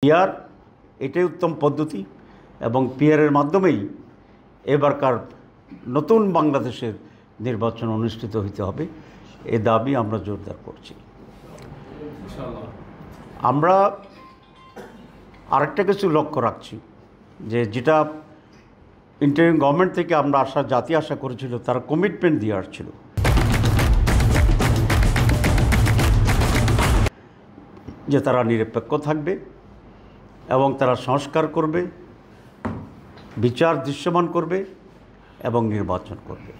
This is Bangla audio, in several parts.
পিআর এটাই উত্তম পদ্ধতি এবং পিআরের মাধ্যমেই এবারকার নতুন বাংলাদেশের নির্বাচন অনুষ্ঠিত হতে হবে, এ দাবি আমরা জোরদার করছি। আমরা আরেকটা কিছু লক্ষ্য রাখছি যে যেটা ইন্টারিম গভর্নমেন্ট থেকে আমরা জাতি আশা করেছিল, তারা কমিটমেন্ট দিয়ে আসছিল যে তারা নিরপেক্ষ থাকবে এবং তারা সংস্কার করবে, বিচার দৃশ্যমান করবে এবং নির্বাচন করবে।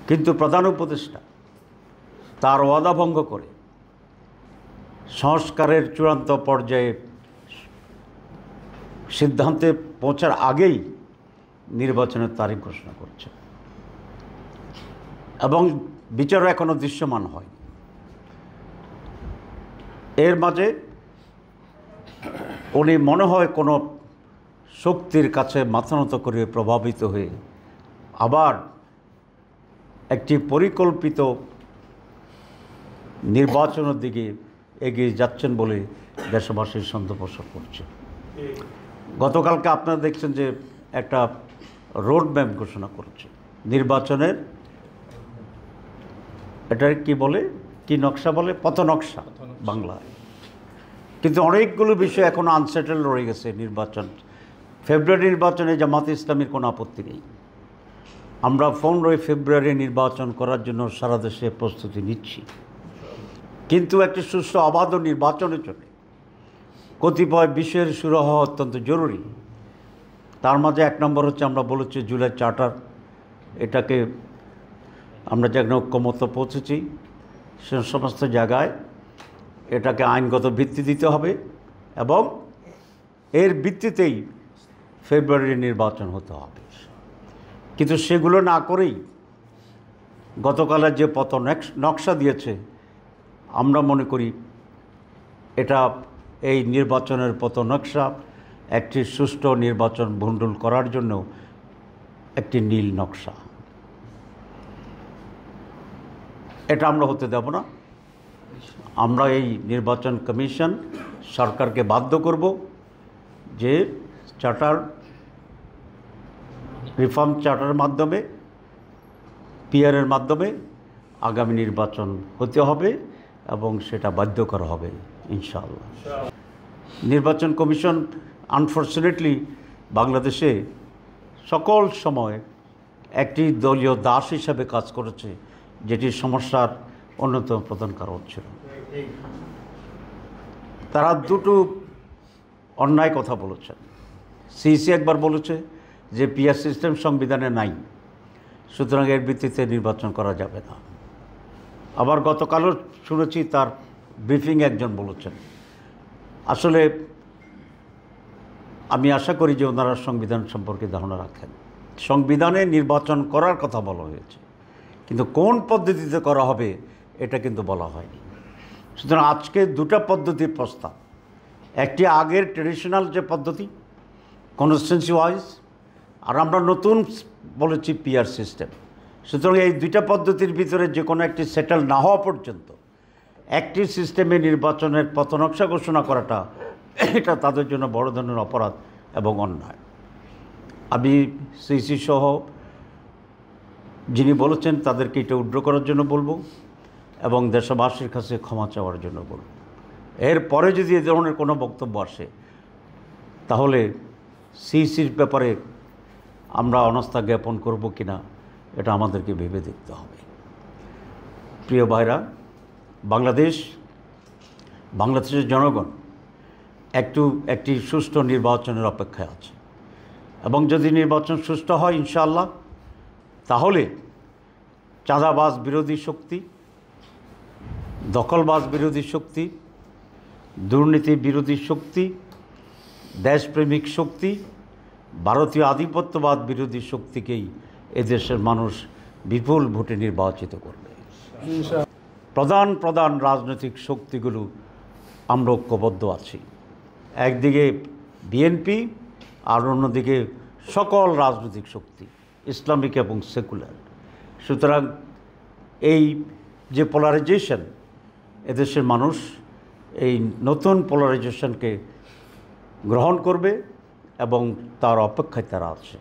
কিন্তু প্রধান উপদেষ্টা তার ওয়াদা ভঙ্গ করে সংস্কারের চূড়ান্ত পর্যায়ে সিদ্ধান্তে পৌঁছার আগেই নির্বাচনের তারিখ ঘোষণা করছে এবং বিচারও এখনও দৃশ্যমান হয়। এর মাঝে উনি মনে হয় কোনো শক্তির কাছে মাথা নত করে প্রভাবিত হয়ে আবার একটি পরিকল্পিত নির্বাচনের দিকে এগিয়ে যাচ্ছেন বলে দেশবাসীর সন্দেহ পোষণ করছে। গতকালকে আপনারা দেখছেন যে একটা রোড ম্যাপ ঘোষণা করেছে নির্বাচনের, এটা কি বলে, কি নকশা বলে, পথনকশা বাংলায়। কিন্তু অনেকগুলো বিষয় এখন আনসেটেল রয়ে গেছে। নির্বাচন ফেব্রুয়ারি নির্বাচনে জামাতে ইসলামীর কোনো আপত্তি নেই। আমরা 15 ফেব্রুয়ারি নির্বাচন করার জন্য সারা দেশে প্রস্তুতি নিচ্ছি, কিন্তু একটি সুষ্ঠু অবাধ নির্বাচনের জন্য কতিপয় বিষয়ের শুরু হওয়া অত্যন্ত জরুরি। তার মাঝে 1 নম্বর হচ্ছে, আমরা বলেছি জুলাই চার্টার, এটাকে আমরা যেখানে ঐক্যমত পৌঁছেছি সে সমস্ত জায়গায় এটাকে আইনগত ভিত্তি দিতে হবে এবং এর ভিত্তিতেই ফেব্রুয়ারির নির্বাচন হতে হবে। কিন্তু সেগুলো না করেই গতকালের যে পথ নকশা দিয়েছে, আমরা মনে করি এটা এই নির্বাচনের পথ নকশা একটি সুষ্ঠু নির্বাচন ভণ্ডুল করার জন্য একটি নীল নকশা। এটা আমরা হতে দেব না। আমরা এই নির্বাচন কমিশন সরকারকে বাধ্য করব যে চার্টার রিফর্ম চার্টারের মাধ্যমে, পিআরের মাধ্যমে আগামী নির্বাচন হতে হবে এবং সেটা বাধ্য করা হবে ইনশাআল্লাহ। নির্বাচন কমিশন আনফর্চুনেটলি বাংলাদেশে সকল সময় একটি দলীয় দাস হিসাবে কাজ করেছে, যেটি সমস্যার অন্যতম প্রধান কারণ ছিল। তারা দুটো অন্যায় কথা বলেছেন। সিইসি একবার বলেছে যে পিআর সিস্টেম সংবিধানে নাই, সুতরাং এর ভিত্তিতে নির্বাচন করা যাবে না। আবার গতকালও শুনেছি তার ব্রিফিং একজন বলেছেন। আসলে আমি আশা করি যে ওনারা সংবিধান সম্পর্কে ধারণা রাখেন। সংবিধানে নির্বাচন করার কথা বলা হয়েছে, কিন্তু কোন পদ্ধতিতে করা হবে এটা কিন্তু বলা হয়নি। সুতরাং আজকে দুটো পদ্ধতির প্রস্তাব, একটি আগের ট্রেডিশনাল যে পদ্ধতি কনস্টিটিউয়েন্সি ওয়াইজ, আর আমরা নতুন বলেছি পিআর সিস্টেম। সুতরাং এই দুইটা পদ্ধতির ভিতরে যে কোনো একটি সেটেল না হওয়া পর্যন্ত একটি সিস্টেমে নির্বাচনের পথনকশা ঘোষণা করাটা এটা তাদের জন্য বড় ধরনের অপরাধ এবং অন্যায়। আমি সিইসি সহ যিনি বলেছেন তাদেরকে এটা উড্র করার জন্য বলবো এবং দেশবাসীর কাছে ক্ষমা চাওয়ার জন্য বলব। এরপরে যদি এ ধরনের কোনো বক্তব্য আসে তাহলে সিইসির ব্যাপারে আমরা অনাস্থা জ্ঞাপন করব কিনা এটা আমাদেরকে ভেবে দেখতে হবে। প্রিয় ভাইরা, বাংলাদেশের জনগণ একটি সুষ্ঠু নির্বাচনের অপেক্ষায় আছে এবং যদি নির্বাচন সুষ্ঠু হয় ইনশাআল্লাহ, তাহলে চাঁদাবাজ বিরোধী শক্তি, দখলবাজ বিরোধী শক্তি, দুর্নীতি বিরোধী শক্তি, দেশপ্রেমিক শক্তি, ভারতীয় আধিপত্যবাদ বিরোধী শক্তিকেই এদেশের মানুষ বিপুল ভোটে নির্বাচিত করবে। প্রধান রাজনৈতিক শক্তিগুলো আমরা ঐক্যবদ্ধ আছি। একদিকে বিএনপি আর অন্যদিকে সকল রাজনৈতিক শক্তি, ইসলামিক এবং সেকুলার। সুতরাং এই যে পোলারাইজেশন, এদেশের মানুষ এই নতুন পোলারাইজেশনকে গ্রহণ করবে এবং তার অপেক্ষায় তারা আছে।